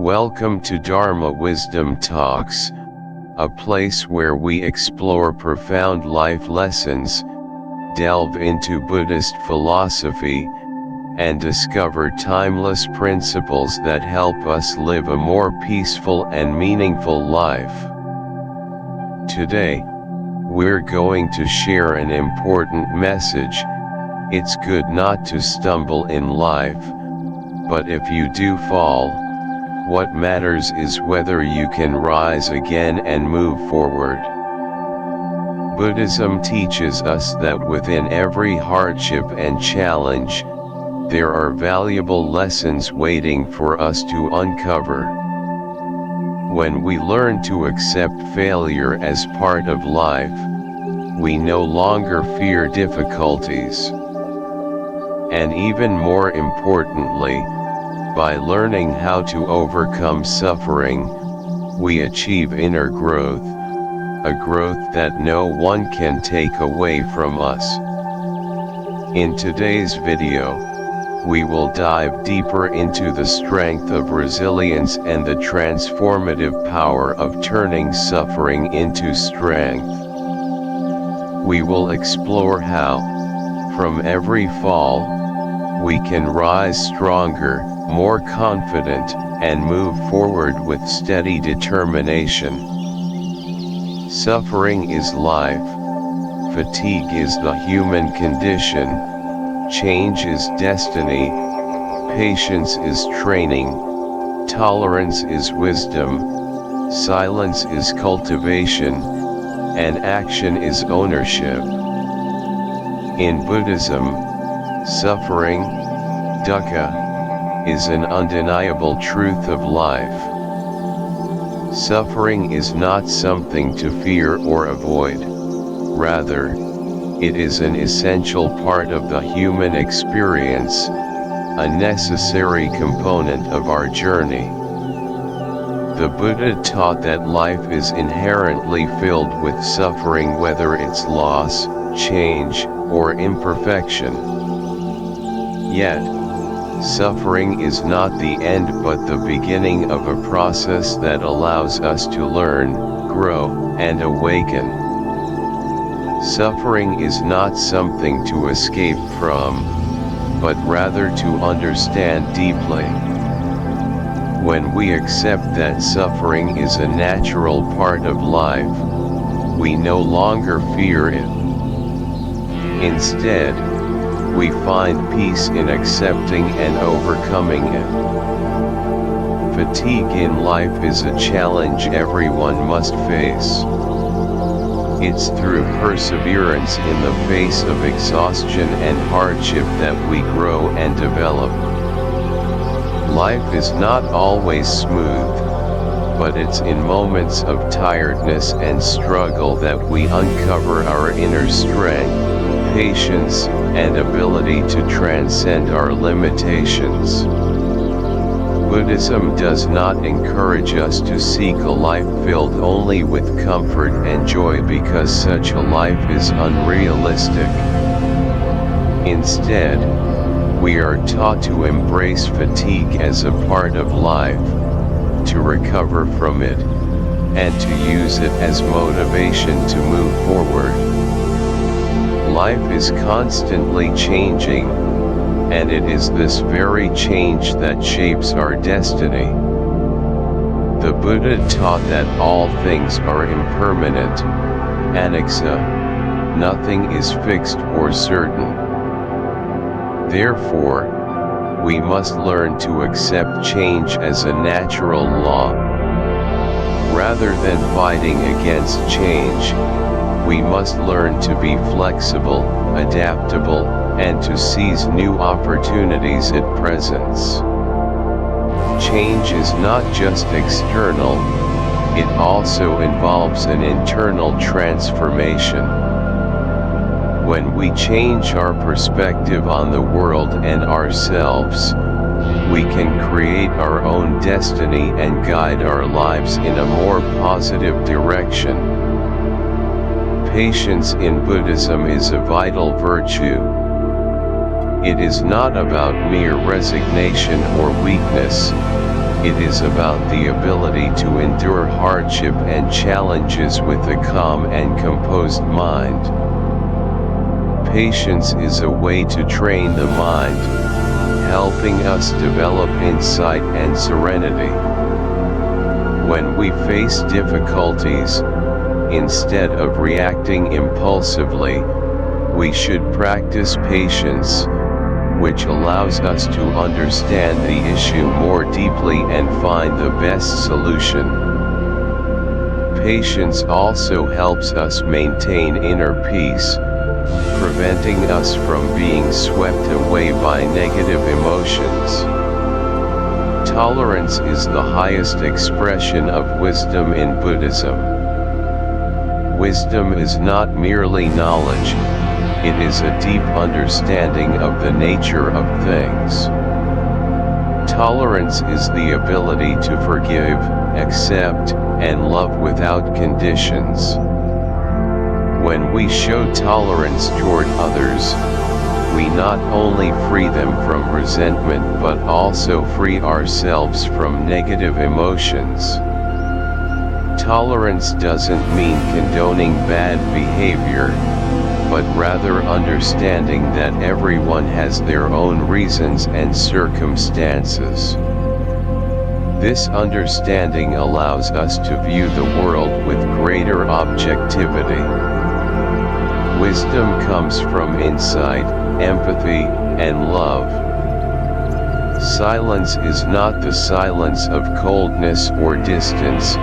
Welcome to Dharma Wisdom Talks, a place where we explore profound life lessons, delve into Buddhist philosophy, and discover timeless principles that help us live a more peaceful and meaningful life. Today, we're going to share an important message. It's good not to stumble in life, but if you do fall, what matters is whether you can rise again and move forward. Buddhism teaches us that within every hardship and challenge, there are valuable lessons waiting for us to uncover. When we learn to accept failure as part of life, we no longer fear difficulties. And even more importantly, by learning how to overcome suffering, we achieve inner growth, a growth that no one can take away from us. In today's video, we will dive deeper into the strength of resilience and the transformative power of turning suffering into strength. We will explore how, from every fall, we can rise stronger, more confident, and move forward with steady determination. Suffering is life. Fatigue is the human condition. Change is destiny. Patience is training. Tolerance is wisdom. Silence is cultivation. And action is ownership. In Buddhism, suffering, dukkha, is an undeniable truth of life. Suffering is not something to fear or avoid. Rather, it is an essential part of the human experience, a necessary component of our journey. The Buddha taught that life is inherently filled with suffering, whether it's loss, change, or imperfection. Yet, suffering is not the end but the beginning of a process that allows us to learn, grow, and awaken. Suffering is not something to escape from, but rather to understand deeply. When we accept that suffering is a natural part of life, we no longer fear it. Instead, we find peace in accepting and overcoming it. Fatigue in life is a challenge everyone must face. It's through perseverance in the face of exhaustion and hardship that we grow and develop. Life is not always smooth, but it's in moments of tiredness and struggle that we uncover our inner strength, patience, and ability to transcend our limitations. Buddhism does not encourage us to seek a life filled only with comfort and joy, because such a life is unrealistic. Instead, we are taught to embrace fatigue as a part of life, to recover from it, and to use it as motivation to move forward. Life is constantly changing, and it is this very change that shapes our destiny. The Buddha taught that all things are impermanent, anicca, nothing is fixed or certain. Therefore, we must learn to accept change as a natural law. Rather than fighting against change, we must learn to be flexible, adaptable, and to seize new opportunities it presents. Change is not just external, it also involves an internal transformation. When we change our perspective on the world and ourselves, we can create our own destiny and guide our lives in a more positive direction. Patience in Buddhism is a vital virtue. It is not about mere resignation or weakness, it is about the ability to endure hardship and challenges with a calm and composed mind. Patience is a way to train the mind, helping us develop insight and serenity. When we face difficulties, instead of reacting impulsively, we should practice patience, which allows us to understand the issue more deeply and find the best solution. Patience also helps us maintain inner peace, preventing us from being swept away by negative emotions. Tolerance is the highest expression of wisdom in Buddhism. Wisdom is not merely knowledge, it is a deep understanding of the nature of things. Tolerance is the ability to forgive, accept, and love without conditions. When we show tolerance toward others, we not only free them from resentment but also free ourselves from negative emotions. Tolerance doesn't mean condoning bad behavior, but rather understanding that everyone has their own reasons and circumstances. This understanding allows us to view the world with greater objectivity. Wisdom comes from insight, empathy, and love. Silence is not the silence of coldness or distance,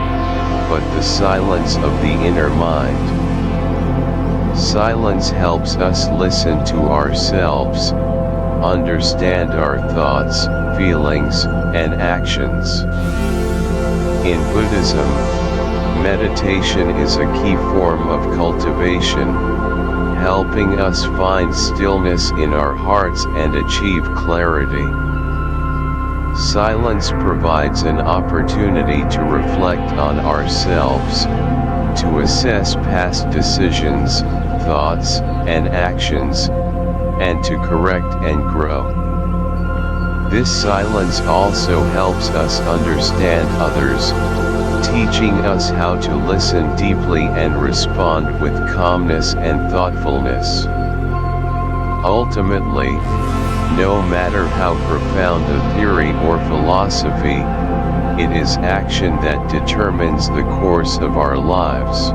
but the silence of the inner mind. Silence helps us listen to ourselves, understand our thoughts, feelings, and actions. In Buddhism, meditation is a key form of cultivation, helping us find stillness in our hearts and achieve clarity. Silence provides an opportunity to reflect on ourselves, to assess past decisions, thoughts, and actions, and to correct and grow. This silence also helps us understand others, teaching us how to listen deeply and respond with calmness and thoughtfulness. Ultimately, no matter how profound a theory or philosophy, it is action that determines the course of our lives.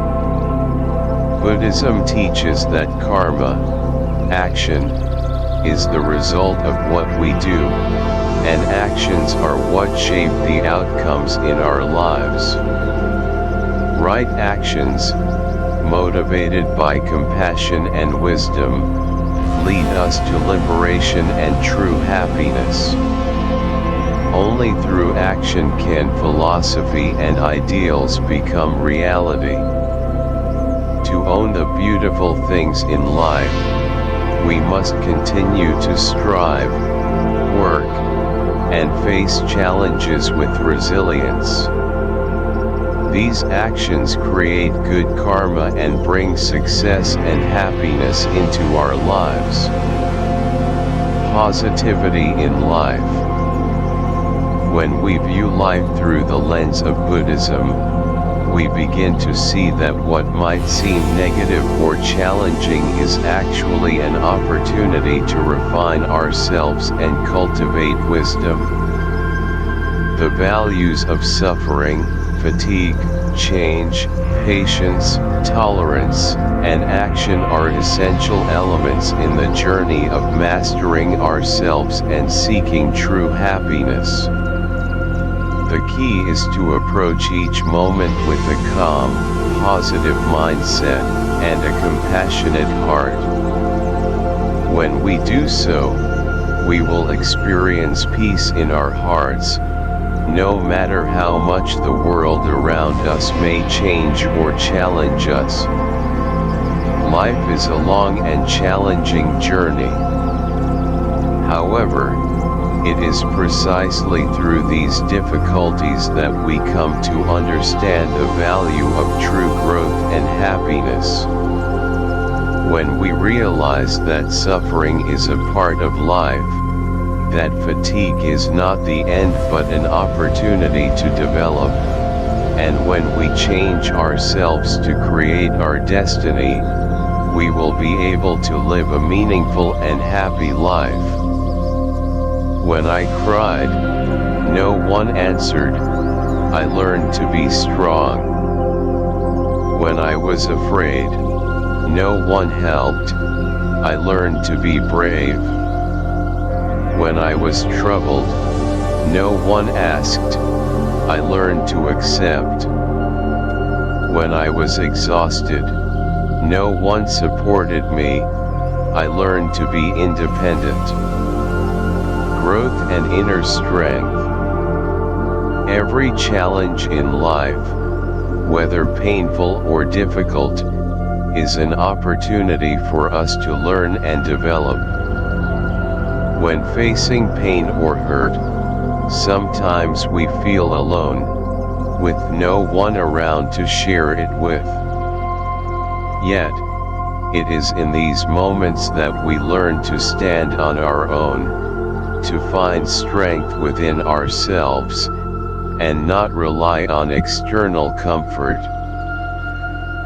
Buddhism teaches that karma, action, is the result of what we do, and actions are what shape the outcomes in our lives. Right actions, motivated by compassion and wisdom, lead us to liberation and true happiness. Only through action can philosophy and ideals become reality. To own the beautiful things in life, we must continue to strive, work, and face challenges with resilience. These actions create good karma and bring success and happiness into our lives. Positivity in life. When we view life through the lens of Buddhism, we begin to see that what might seem negative or challenging is actually an opportunity to refine ourselves and cultivate wisdom. The values of suffering, fatigue, change, patience, tolerance, and action are essential elements in the journey of mastering ourselves and seeking true happiness. The key is to approach each moment with a calm, positive mindset, and a compassionate heart. When we do so, we will experience peace in our hearts, no matter how much the world around us may change or challenge us. Life is a long and challenging journey. However, it is precisely through these difficulties that we come to understand the value of true growth and happiness. When we realize that suffering is a part of life, that fatigue is not the end but an opportunity to develop, and when we change ourselves to create our destiny, we will be able to live a meaningful and happy life. When I cried, no one answered. I learned to be strong. When I was afraid, no one helped. I learned to be brave. When I was troubled, no one asked. I learned to accept. When I was exhausted, no one supported me. I learned to be independent. Growth and inner strength. Every challenge in life, whether painful or difficult, is an opportunity for us to learn and develop. When facing pain or hurt, sometimes we feel alone, with no one around to share it with. Yet, it is in these moments that we learn to stand on our own, to find strength within ourselves, and not rely on external comfort.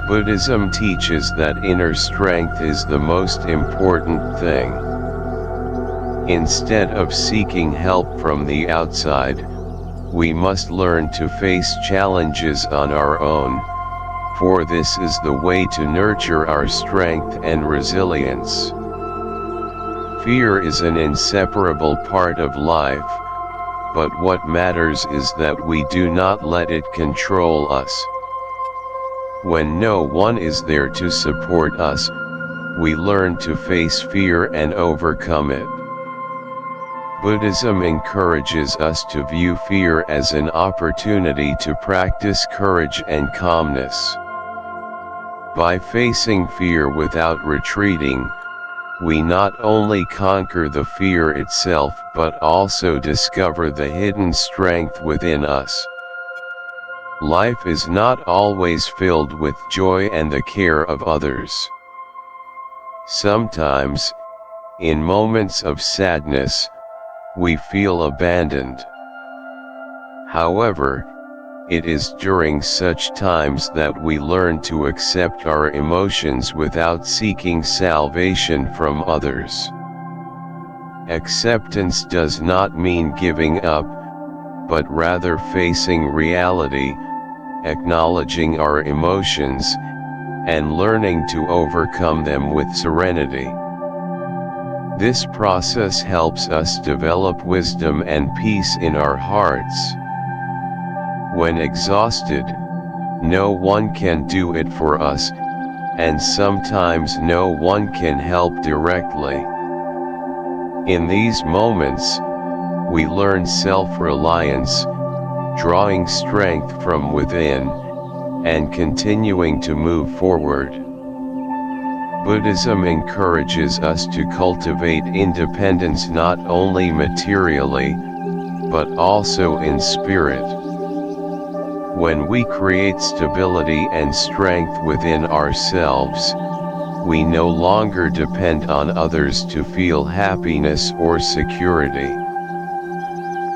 Buddhism teaches that inner strength is the most important thing. Instead of seeking help from the outside, we must learn to face challenges on our own, for this is the way to nurture our strength and resilience. Fear is an inseparable part of life, but what matters is that we do not let it control us. When no one is there to support us, we learn to face fear and overcome it. Buddhism encourages us to view fear as an opportunity to practice courage and calmness. By facing fear without retreating, we not only conquer the fear itself but also discover the hidden strength within us. Life is not always filled with joy and the care of others. Sometimes, in moments of sadness, we feel abandoned. However, it is during such times that we learn to accept our emotions without seeking salvation from others. Acceptance does not mean giving up, but rather facing reality, acknowledging our emotions, and learning to overcome them with serenity. This process helps us develop wisdom and peace in our hearts. When exhausted, no one can do it for us, and sometimes no one can help directly. In these moments, we learn self-reliance, drawing strength from within, and continuing to move forward. Buddhism encourages us to cultivate independence not only materially, but also in spirit. When we create stability and strength within ourselves, we no longer depend on others to feel happiness or security.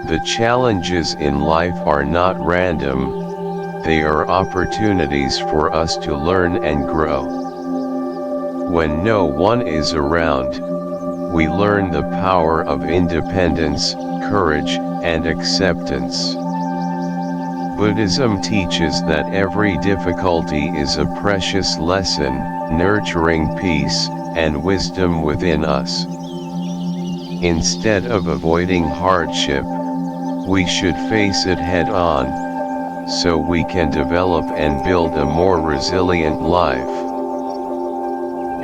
The challenges in life are not random, they are opportunities for us to learn and grow. When no one is around, we learn the power of independence, courage, and acceptance. Buddhism teaches that every difficulty is a precious lesson, nurturing peace and wisdom within us. Instead of avoiding hardship, we should face it head-on, so we can develop and build a more resilient life.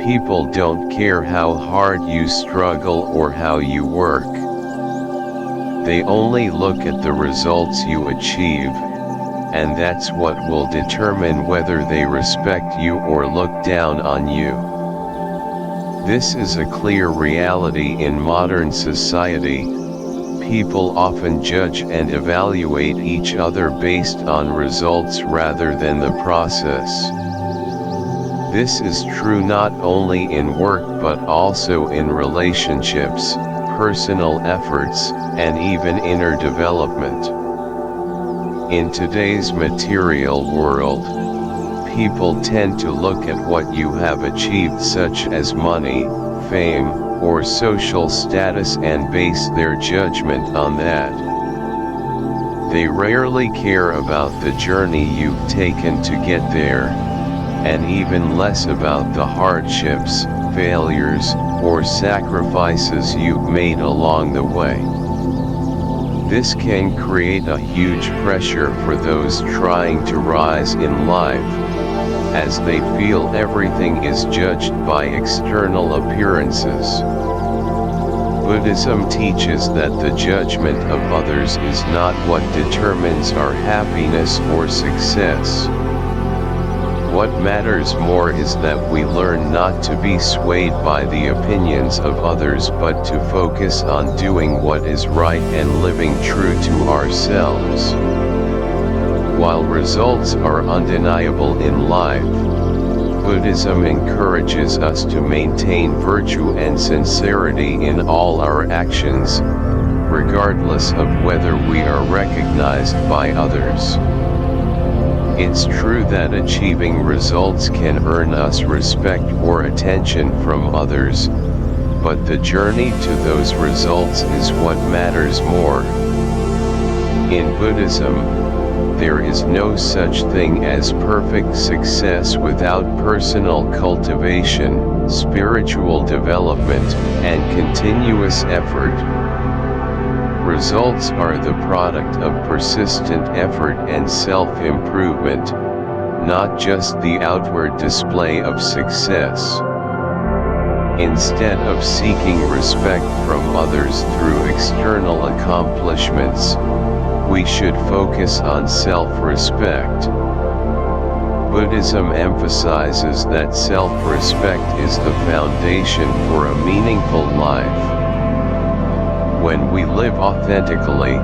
People don't care how hard you struggle or how you work. They only look at the results you achieve, and that's what will determine whether they respect you or look down on you. This is a clear reality in modern society. People often judge and evaluate each other based on results rather than the process. This is true not only in work but also in relationships, personal efforts, and even inner development. In today's material world, people tend to look at what you have achieved, such as money, fame, or social status, and base their judgment on that. They rarely care about the journey you've taken to get there, and even less about the hardships, failures, or sacrifices you've made along the way. This can create a huge pressure for those trying to rise in life, as they feel everything is judged by external appearances. Buddhism teaches that the judgment of others is not what determines our happiness or success. What matters more is that we learn not to be swayed by the opinions of others but to focus on doing what is right and living true to ourselves. While results are undeniable in life, Buddhism encourages us to maintain virtue and sincerity in all our actions, regardless of whether we are recognized by others. It's true that achieving results can earn us respect or attention from others, but the journey to those results is what matters more. In Buddhism, there is no such thing as perfect success without personal cultivation, spiritual development, and continuous effort. Results are the product of persistent effort and self-improvement, not just the outward display of success. Instead of seeking respect from others through external accomplishments, we should focus on self-respect. Buddhism emphasizes that self-respect is the foundation for a meaningful life. When we live authentically,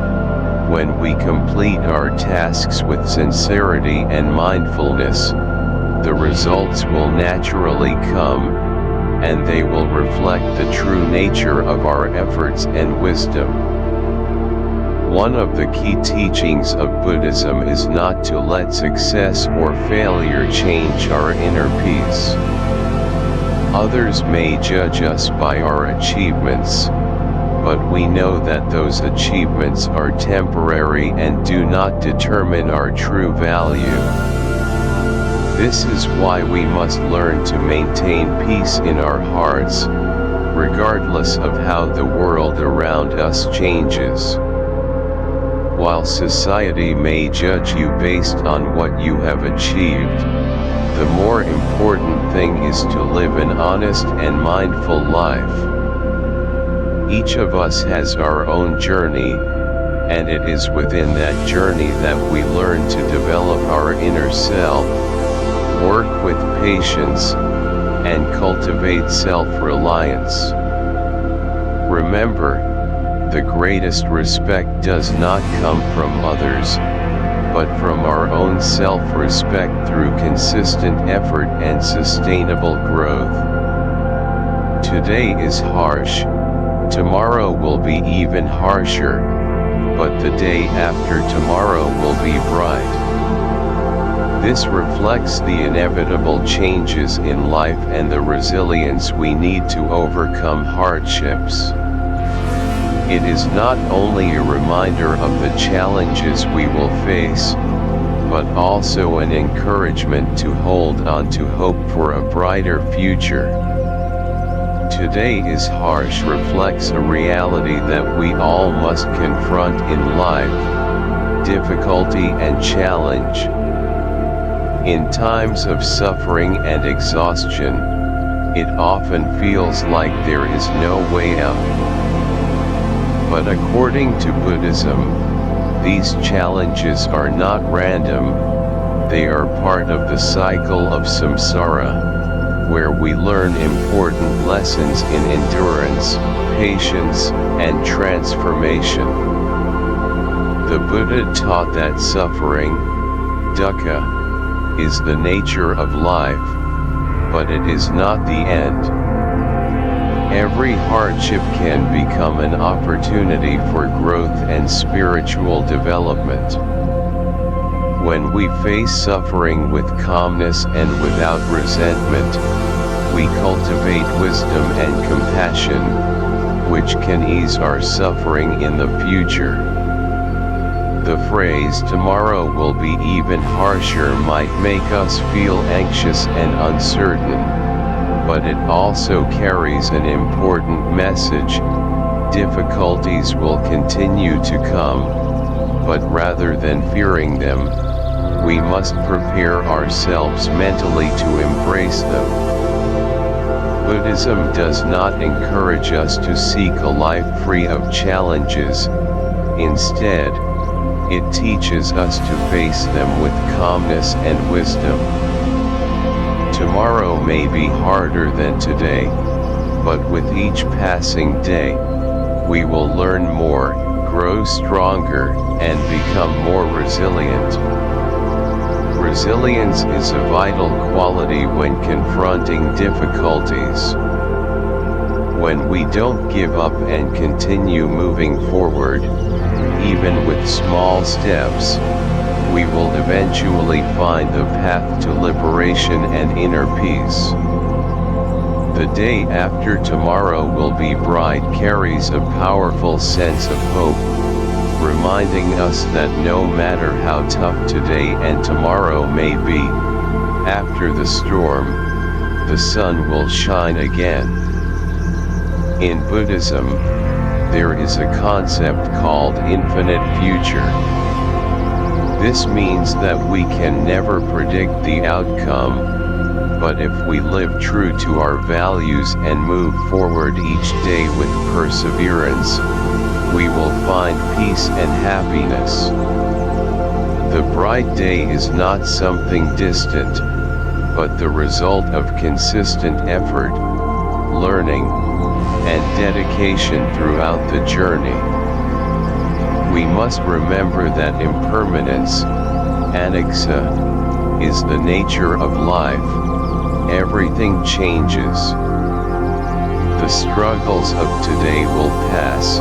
when we complete our tasks with sincerity and mindfulness, the results will naturally come, and they will reflect the true nature of our efforts and wisdom. One of the key teachings of Buddhism is not to let success or failure change our inner peace. Others may judge us by our achievements, but we know that those achievements are temporary and do not determine our true value. This is why we must learn to maintain peace in our hearts, regardless of how the world around us changes. While society may judge you based on what you have achieved, the more important thing is to live an honest and mindful life. Each of us has our own journey, and it is within that journey that we learn to develop our inner self, work with patience, and cultivate self-reliance. Remember, the greatest respect does not come from others, but from our own self-respect through consistent effort and sustainable growth. Today is harsh. Tomorrow will be even harsher, but the day after tomorrow will be bright. This reflects the inevitable changes in life and the resilience we need to overcome hardships. It is not only a reminder of the challenges we will face, but also an encouragement to hold on to hope for a brighter future. Today is harsh reflects a reality that we all must confront in life, difficulty and challenge. In times of suffering and exhaustion, it often feels like there is no way out. But according to Buddhism, these challenges are not random, they are part of the cycle of samsara, where we learn important lessons in endurance, patience, and transformation. The Buddha taught that suffering, dukkha, is the nature of life, but it is not the end. Every hardship can become an opportunity for growth and spiritual development. When we face suffering with calmness and without resentment, we cultivate wisdom and compassion, which can ease our suffering in the future. The phrase "tomorrow will be even harsher" might make us feel anxious and uncertain, but it also carries an important message. Difficulties will continue to come, but rather than fearing them, we must prepare ourselves mentally to embrace them. Buddhism does not encourage us to seek a life free of challenges. Instead, it teaches us to face them with calmness and wisdom. Tomorrow may be harder than today, but with each passing day, we will learn more, grow stronger, and become more resilient. Resilience is a vital quality when confronting difficulties. When we don't give up and continue moving forward, even with small steps, we will eventually find the path to liberation and inner peace. The day after tomorrow will be bright carries a powerful sense of hope, reminding us that no matter how tough today and tomorrow may be, after the storm, the sun will shine again. In Buddhism, there is a concept called infinite future. This means that we can never predict the outcome, but if we live true to our values and move forward each day with perseverance, we will find peace and happiness. The bright day is not something distant, but the result of consistent effort, learning, and dedication throughout the journey. We must remember that impermanence, anicca, is the nature of life. Everything changes. The struggles of today will pass,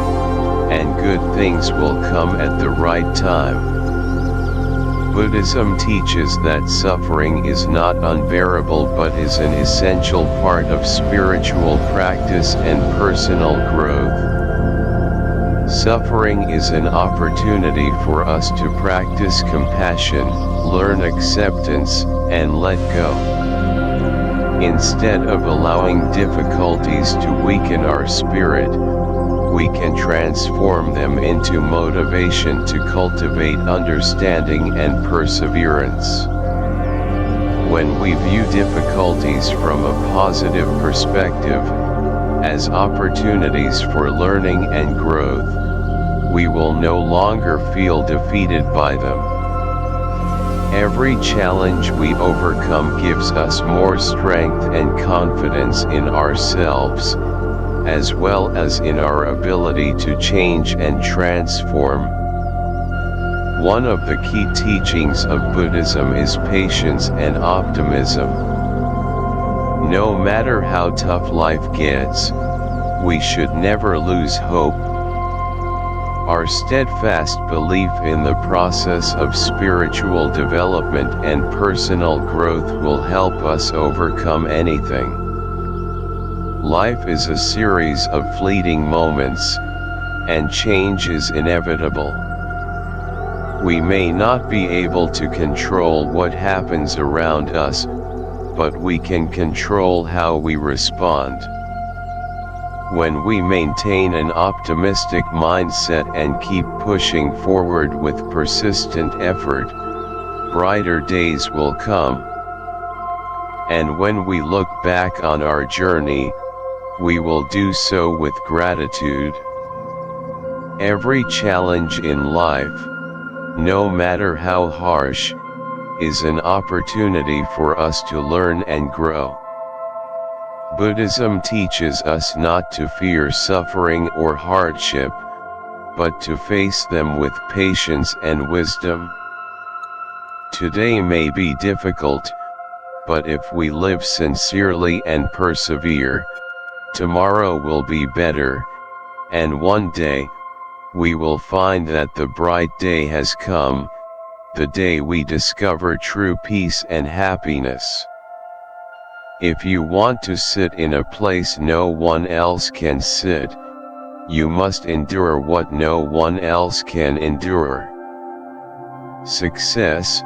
and good things will come at the right time. Buddhism teaches that suffering is not unbearable but is an essential part of spiritual practice and personal growth. Suffering is an opportunity for us to practice compassion, learn acceptance, and let go. Instead of allowing difficulties to weaken our spirit, we can transform them into motivation to cultivate understanding and perseverance. When we view difficulties from a positive perspective, as opportunities for learning and growth, we will no longer feel defeated by them. Every challenge we overcome gives us more strength and confidence in ourselves, as well as in our ability to change and transform. One of the key teachings of Buddhism is patience and optimism. No matter how tough life gets, we should never lose hope. Our steadfast belief in the process of spiritual development and personal growth will help us overcome anything. Life is a series of fleeting moments, and change is inevitable. We may not be able to control what happens around us, but we can control how we respond. When we maintain an optimistic mindset and keep pushing forward with persistent effort, brighter days will come. And when we look back on our journey, we will do so with gratitude. Every challenge in life, no matter how harsh, is an opportunity for us to learn and grow. Buddhism teaches us not to fear suffering or hardship, but to face them with patience and wisdom. Today may be difficult, but if we live sincerely and persevere, tomorrow will be better, and one day, we will find that the bright day has come, the day we discover true peace and happiness. If you want to sit in a place no one else can sit, you must endure what no one else can endure. Success,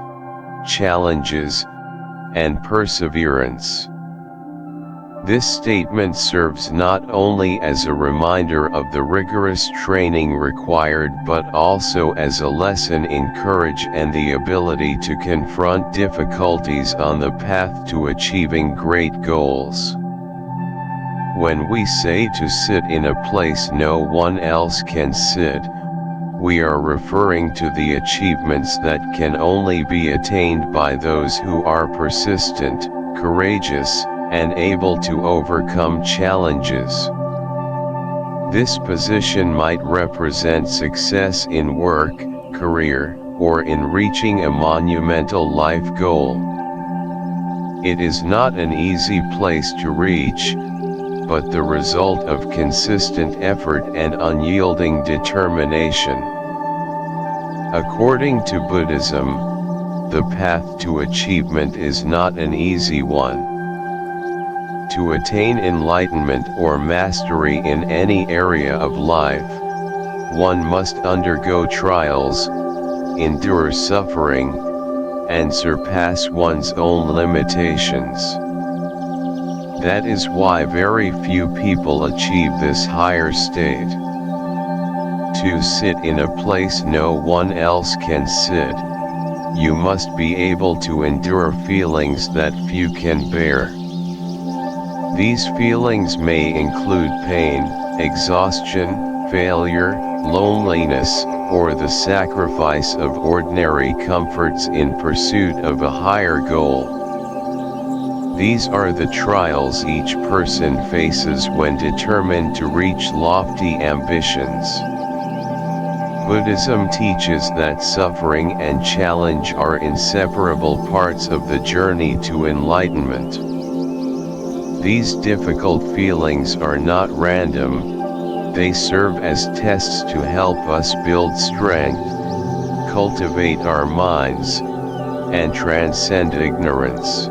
challenges, and perseverance. This statement serves not only as a reminder of the rigorous training required but also as a lesson in courage and the ability to confront difficulties on the path to achieving great goals. When we say to sit in a place no one else can sit, we are referring to the achievements that can only be attained by those who are persistent, courageous, and able to overcome challenges. This position might represent success in work, career, or in reaching a monumental life goal. It is not an easy place to reach, but the result of consistent effort and unyielding determination. According to Buddhism, the path to achievement is not an easy one. To attain enlightenment or mastery in any area of life, one must undergo trials, endure suffering, and surpass one's own limitations. That is why very few people achieve this higher state. To sit in a place no one else can sit, you must be able to endure feelings that few can bear. These feelings may include pain, exhaustion, failure, loneliness, or the sacrifice of ordinary comforts in pursuit of a higher goal. These are the trials each person faces when determined to reach lofty ambitions. Buddhism teaches that suffering and challenge are inseparable parts of the journey to enlightenment. These difficult feelings are not random, they serve as tests to help us build strength, cultivate our minds, and transcend ignorance.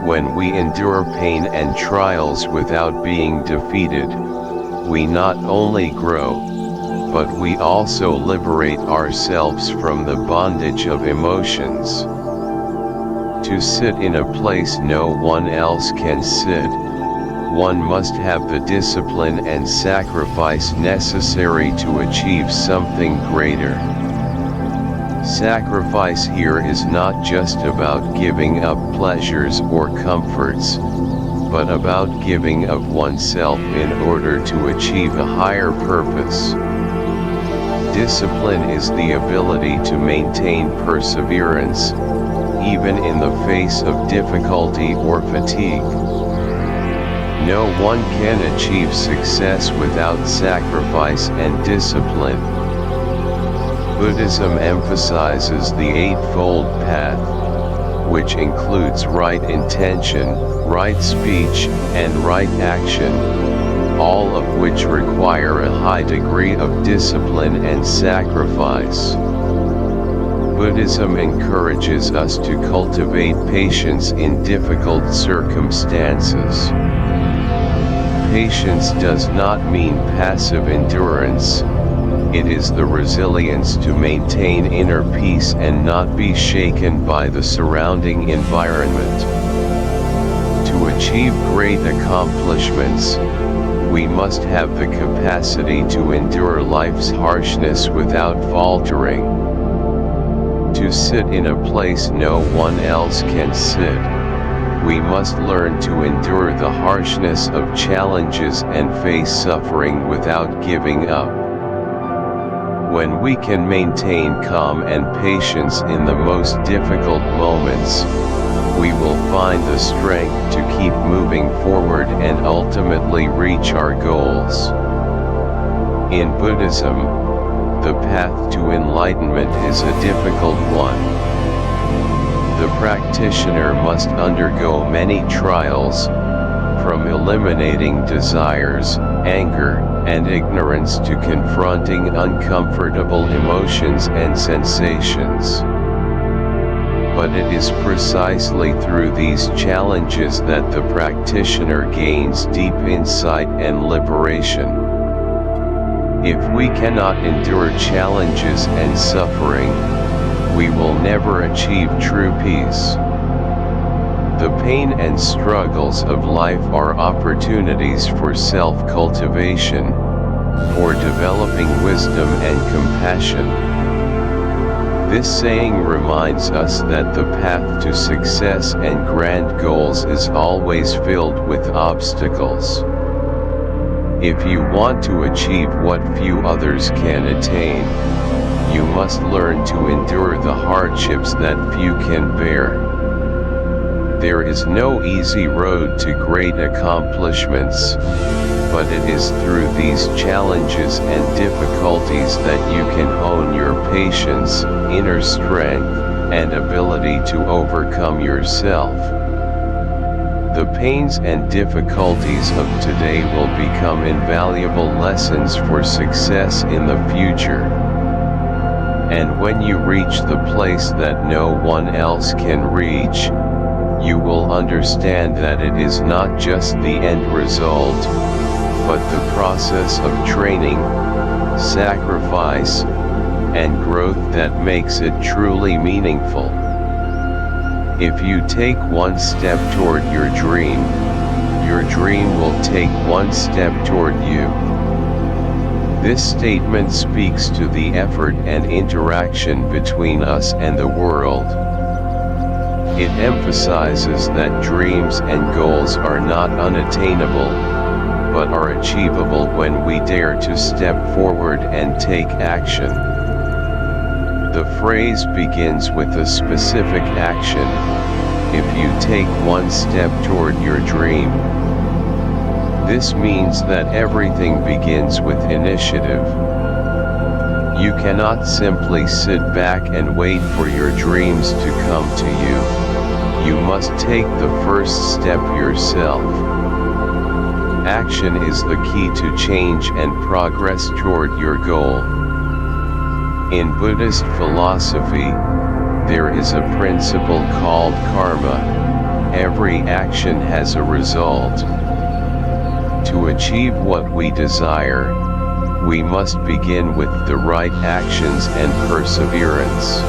When we endure pain and trials without being defeated, we not only grow, but we also liberate ourselves from the bondage of emotions. To sit in a place no one else can sit, one must have the discipline and sacrifice necessary to achieve something greater. Sacrifice here is not just about giving up pleasures or comforts, but about giving of oneself in order to achieve a higher purpose. Discipline is the ability to maintain perseverance, even in the face of difficulty or fatigue. No one can achieve success without sacrifice and discipline. Buddhism emphasizes the Eightfold Path, which includes right intention, right speech, and right action, all of which require a high degree of discipline and sacrifice. Buddhism encourages us to cultivate patience in difficult circumstances. Patience does not mean passive endurance. It is the resilience to maintain inner peace and not be shaken by the surrounding environment. To achieve great accomplishments, we must have the capacity to endure life's harshness without faltering. To sit in a place no one else can sit, we must learn to endure the harshness of challenges and face suffering without giving up. When we can maintain calm and patience in the most difficult moments, we will find the strength to keep moving forward and ultimately reach our goals. In Buddhism, the path to enlightenment is a difficult one. The practice practitioner must undergo many trials, from eliminating desires, anger, and ignorance to confronting uncomfortable emotions and sensations. But it is precisely through these challenges that the practitioner gains deep insight and liberation. If we cannot endure challenges and suffering, we will never achieve true peace. The pain and struggles of life are opportunities for self-cultivation, for developing wisdom and compassion. This saying reminds us that the path to success and grand goals is always filled with obstacles. If you want to achieve what few others can attain, you must learn to endure the hardships that few can bear. There is no easy road to great accomplishments, but it is through these challenges and difficulties that you can hone your patience, inner strength, and ability to overcome yourself. The pains and difficulties of today will become invaluable lessons for success in the future. And when you reach the place that no one else can reach, you will understand that it is not just the end result, but the process of training, sacrifice, and growth that makes it truly meaningful. If you take one step toward your dream will take one step toward you. This statement speaks to the effort and interaction between us and the world. It emphasizes that dreams and goals are not unattainable, but are achievable when we dare to step forward and take action. The phrase begins with a specific action. If you take one step toward your dream, this means that everything begins with initiative. You cannot simply sit back and wait for your dreams to come to you. You must take the first step yourself. Action is the key to change and progress toward your goal. In Buddhist philosophy, there is a principle called karma. Every action has a result. To achieve what we desire, we must begin with the right actions and perseverance.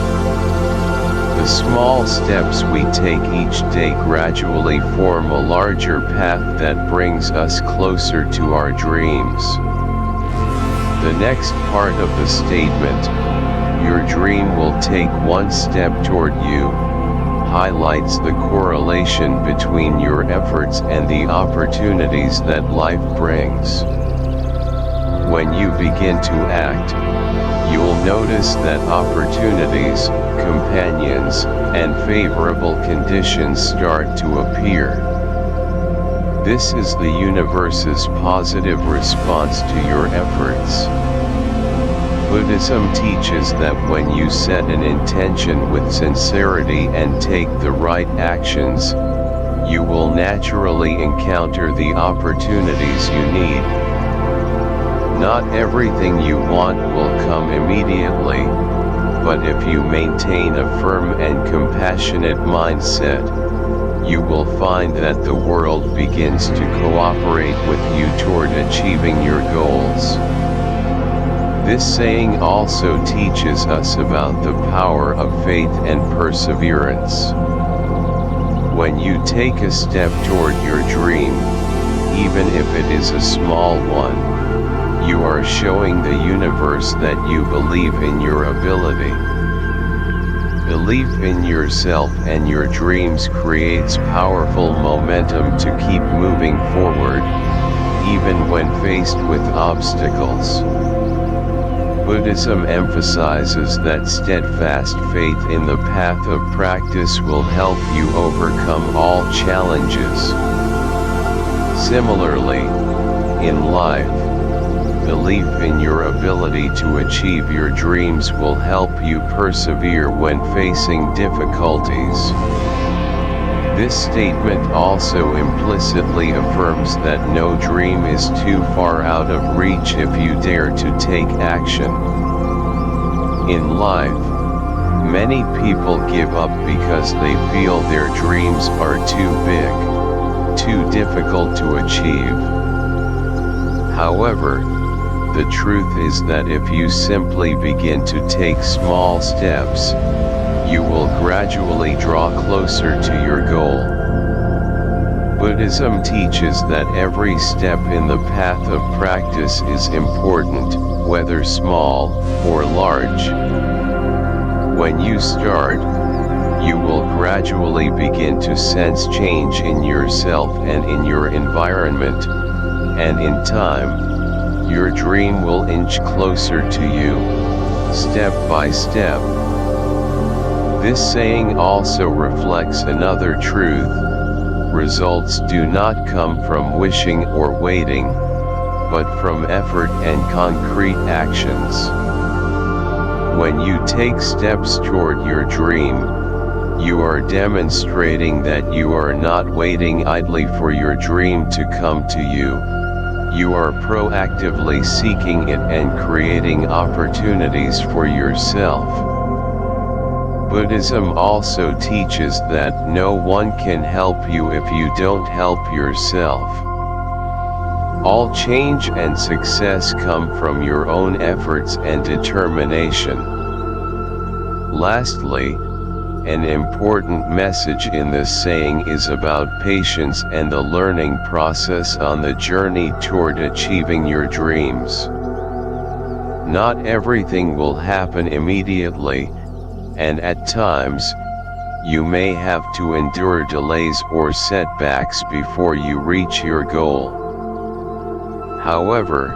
The small steps we take each day gradually form a larger path that brings us closer to our dreams. The next part of the statement, your dream will take one step toward you, highlights the correlation between your efforts and the opportunities that life brings. When you begin to act, you'll notice that opportunities, companions, and favorable conditions start to appear. This is the universe's positive response to your efforts. Buddhism teaches that when you set an intention with sincerity and take the right actions, you will naturally encounter the opportunities you need. Not everything you want will come immediately, but if you maintain a firm and compassionate mindset, you will find that the world begins to cooperate with you toward achieving your goals. This saying also teaches us about the power of faith and perseverance. When you take a step toward your dream, even if it is a small one, you are showing the universe that you believe in your ability. Belief in yourself and your dreams creates powerful momentum to keep moving forward, even when faced with obstacles. Buddhism emphasizes that steadfast faith in the path of practice will help you overcome all challenges. Similarly, in life, belief in your ability to achieve your dreams will help you persevere when facing difficulties. This statement also implicitly affirms that no dream is too far out of reach if you dare to take action. In life, many people give up because they feel their dreams are too big, too difficult to achieve. However, the truth is that if you simply begin to take small steps, you will gradually draw closer to your goal. Buddhism teaches that every step in the path of practice is important, whether small or large. When you start, you will gradually begin to sense change in yourself and in your environment, and in time, your dream will inch closer to you, step by step. This saying also reflects another truth: results do not come from wishing or waiting, but from effort and concrete actions. When you take steps toward your dream, you are demonstrating that you are not waiting idly for your dream to come to you. You are proactively seeking it and creating opportunities for yourself. Buddhism also teaches that no one can help you if you don't help yourself. All change and success come from your own efforts and determination. Lastly, an important message in this saying is about patience and the learning process on the journey toward achieving your dreams. Not everything will happen immediately, and at times, you may have to endure delays or setbacks before you reach your goal. However,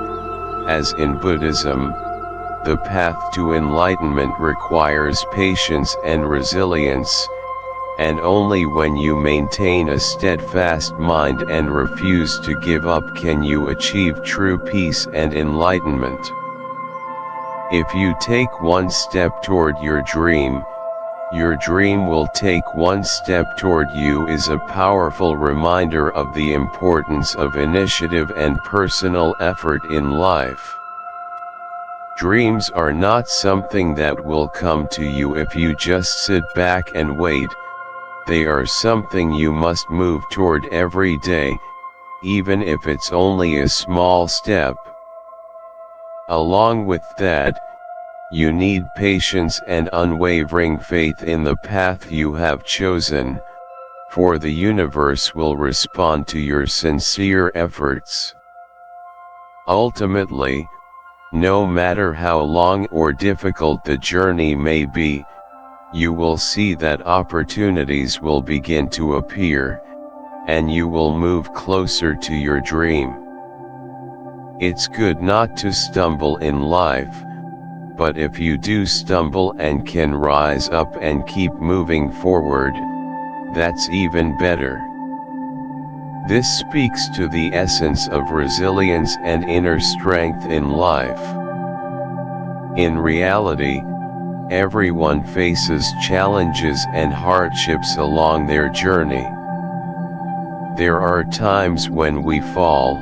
as in Buddhism, the path to enlightenment requires patience and resilience, and only when you maintain a steadfast mind and refuse to give up can you achieve true peace and enlightenment. If you take one step toward your dream will take one step toward you is a powerful reminder of the importance of initiative and personal effort in life. Dreams are not something that will come to you if you just sit back and wait. They are something you must move toward every day, even if it's only a small step. Along with that, you need patience and unwavering faith in the path you have chosen, for the universe will respond to your sincere efforts. Ultimately, no matter how long or difficult the journey may be, you will see that opportunities will begin to appear, and you will move closer to your dream. It's good not to stumble in life, but if you do stumble and can rise up and keep moving forward, that's even better. This speaks to the essence of resilience and inner strength in life. In reality, everyone faces challenges and hardships along their journey. There are times when we fall,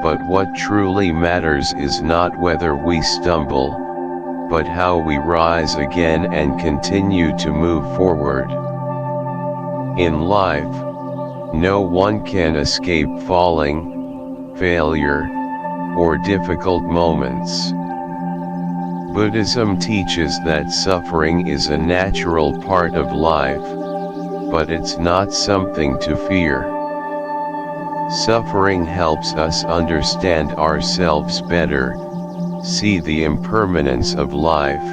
but what truly matters is not whether we stumble, but how we rise again and continue to move forward. In life, no one can escape falling, failure, or difficult moments. Buddhism teaches that suffering is a natural part of life, but it's not something to fear. Suffering helps us understand ourselves better, see the impermanence of life,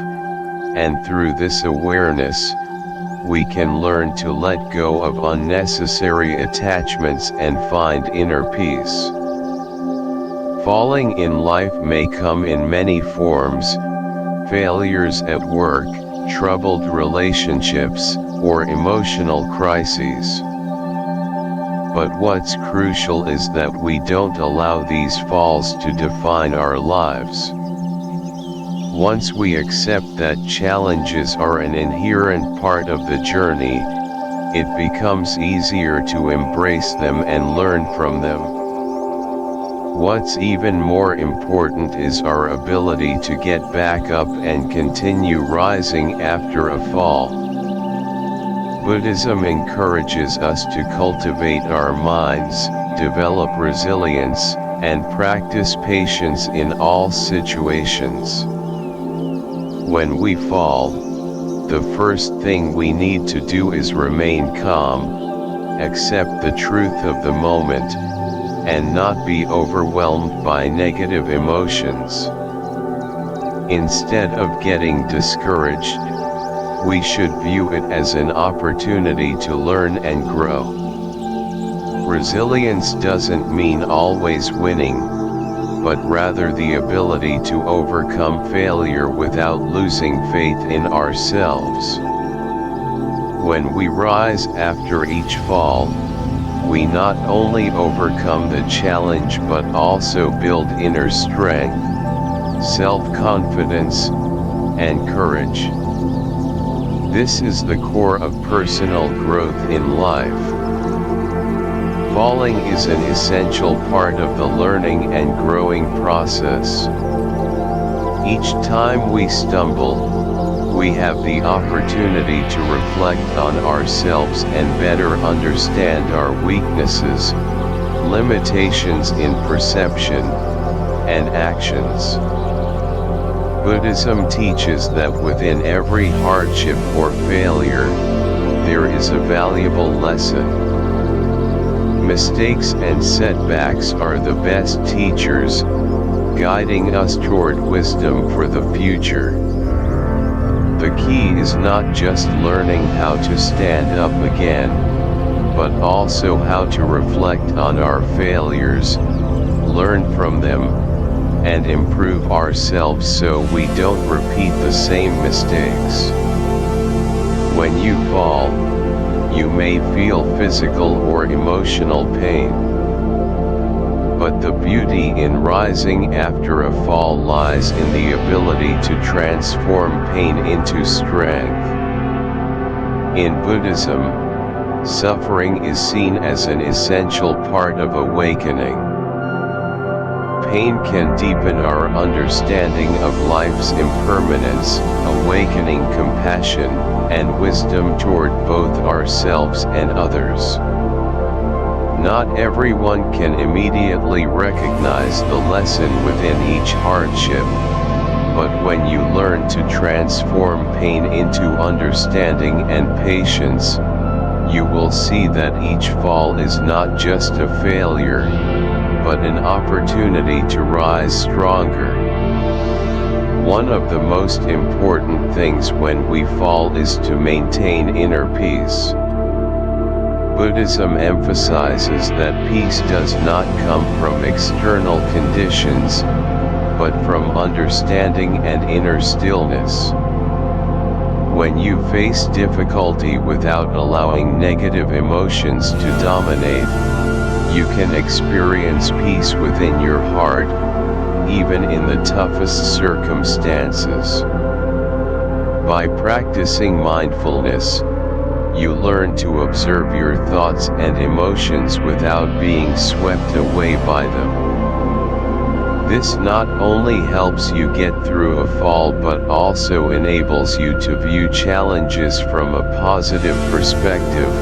and through this awareness, we can learn to let go of unnecessary attachments and find inner peace. Falling in life may come in many forms: failures at work, troubled relationships, or emotional crises. But what's crucial is that we don't allow these falls to define our lives. Once we accept that challenges are an inherent part of the journey, it becomes easier to embrace them and learn from them. What's even more important is our ability to get back up and continue rising after a fall. Buddhism encourages us to cultivate our minds, develop resilience, and practice patience in all situations. When we fall, the first thing we need to do is remain calm, accept the truth of the moment, and not be overwhelmed by negative emotions. Instead of getting discouraged, we should view it as an opportunity to learn and grow. Resilience doesn't mean always winning, but rather the ability to overcome failure without losing faith in ourselves. When we rise after each fall, we not only overcome the challenge but also build inner strength, self-confidence, and courage. This is the core of personal growth in life. Falling is an essential part of the learning and growing process. Each time we stumble, we have the opportunity to reflect on ourselves and better understand our weaknesses, limitations in perception, and actions. Buddhism teaches that within every hardship or failure, there is a valuable lesson. Mistakes and setbacks are the best teachers, guiding us toward wisdom for the future. The key is not just learning how to stand up again, but also how to reflect on our failures, learn from them, and improve ourselves so we don't repeat the same mistakes. When you fall, you may feel physical or emotional pain. But the beauty in rising after a fall lies in the ability to transform pain into strength. In Buddhism, suffering is seen as an essential part of awakening. Pain can deepen our understanding of life's impermanence, awakening compassion and wisdom toward both ourselves and others. Not everyone can immediately recognize the lesson within each hardship, but when you learn to transform pain into understanding and patience, you will see that each fall is not just a failure, but an opportunity to rise stronger. One of the most important things when we fall is to maintain inner peace. Buddhism emphasizes that peace does not come from external conditions, but from understanding and inner stillness. When you face difficulty without allowing negative emotions to dominate, you can experience peace within your heart, even in the toughest circumstances. By practicing mindfulness, you learn to observe your thoughts and emotions without being swept away by them. This not only helps you get through a fall but also enables you to view challenges from a positive perspective,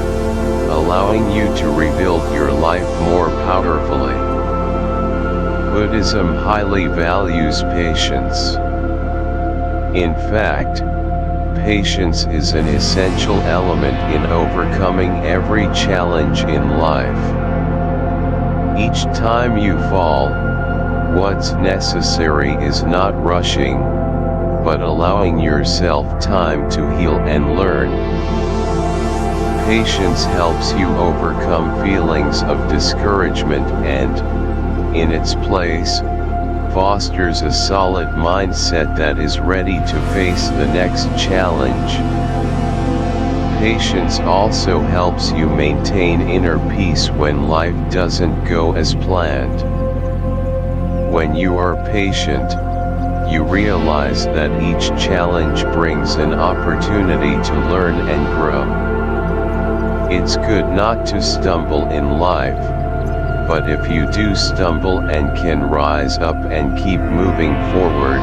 allowing you to rebuild your life more powerfully. Buddhism highly values patience. In fact, patience is an essential element in overcoming every challenge in life. Each time you fall, what's necessary is not rushing, but allowing yourself time to heal and learn. Patience helps you overcome feelings of discouragement and, in its place, fosters a solid mindset that is ready to face the next challenge. Patience also helps you maintain inner peace when life doesn't go as planned. When you are patient, you realize that each challenge brings an opportunity to learn and grow. It's good not to stumble in life, but if you do stumble and can rise up and keep moving forward,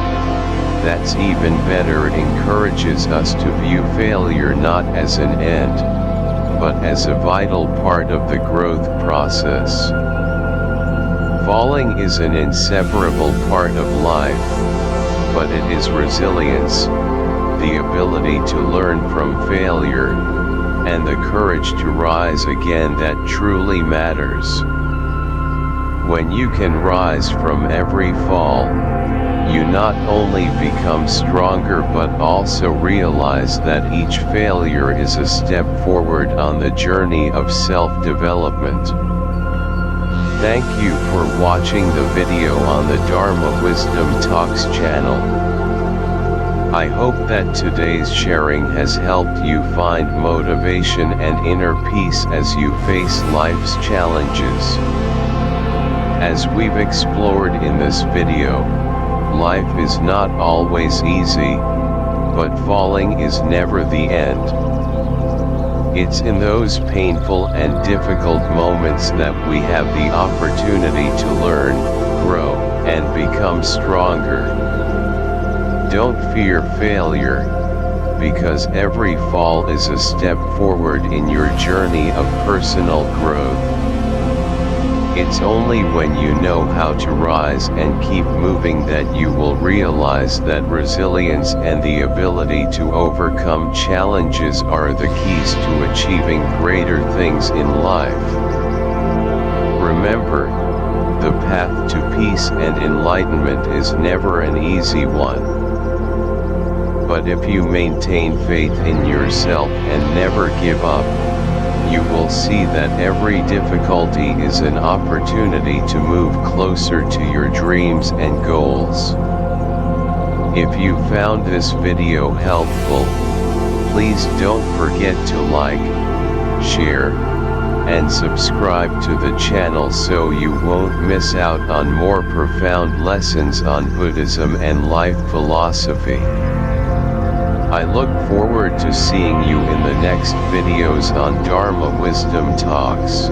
that's even better. Encourages us to view failure not as an end, but as a vital part of the growth process. Falling is an inseparable part of life, but it is resilience, the ability to learn from failure, and the courage to rise again that truly matters. When you can rise from every fall, you not only become stronger but also realize that each failure is a step forward on the journey of self-development. Thank you for watching the video on the Dharma Wisdom Talks channel. I hope that today's sharing has helped you find motivation and inner peace as you face life's challenges. As we've explored in this video, life is not always easy, but falling is never the end. It's in those painful and difficult moments that we have the opportunity to learn, grow, and become stronger. Don't fear failure, because every fall is a step forward in your journey of personal growth. It's only when you know how to rise and keep moving that you will realize that resilience and the ability to overcome challenges are the keys to achieving greater things in life. Remember, the path to peace and enlightenment is never an easy one. But if you maintain faith in yourself and never give up, you will see that every difficulty is an opportunity to move closer to your dreams and goals. If you found this video helpful, please don't forget to like, share, and subscribe to the channel so you won't miss out on more profound lessons on Buddhism and life philosophy. I look forward to seeing you in the next videos on Dharma Wisdom Talks.